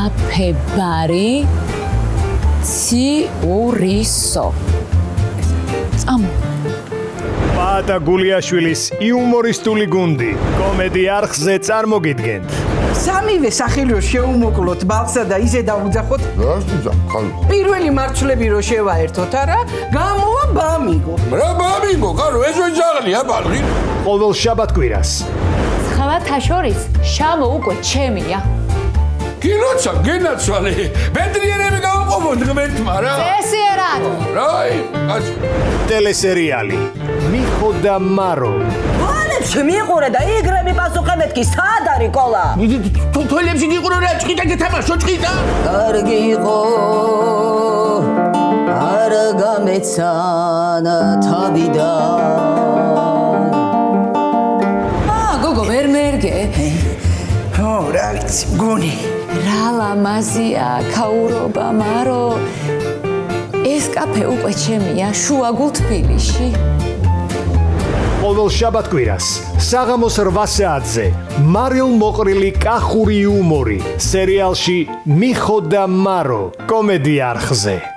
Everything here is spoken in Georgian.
კაფე ბარი ციურისო. წამო. პაატა გულიაშვილის იუმორისტული გუნდი კომედი არხზე წარმოგიდგენთ. სამივე სახელო შეუმოკლოთ ბავსა და ისე დაუძახოთ. პირველი მარცვლები რო შევაერთოთ, არა? გამოვა ბამიგო. რა ბამიგო, გარო ეს ვეძაღლია ბალღი. ყოველ შაბათ-კვირას. სხვათა შორის შამო უკვე ჩემია. კინოცა გენაცვალე. ბედნიერები გავყობოთ ღმერთმა რა. წესიერად. რაი, ტელესერიალი მიხო და მარო. ალებს მიყურე და იგრები პასუხებეთკი სად არის კოლა? თოლებში გიყურო რა ჭყიდა გეთამაშო ჭყიდა. კარგი იყო არ გამეცანა თავიდან. გოგო ვერ მერგე. რა ვიცი, მგონი. რა ლამაზია, ქაურობა, მარო. ეს კაფე უკვე ჩემია, შუაგულ თბილისში. ყოველ შაბათ-კვირას საღამოს 8 საათზე მარილ მოყრილი კახური იუმორი სერიალში მიხო და მარო კომედი არხზე.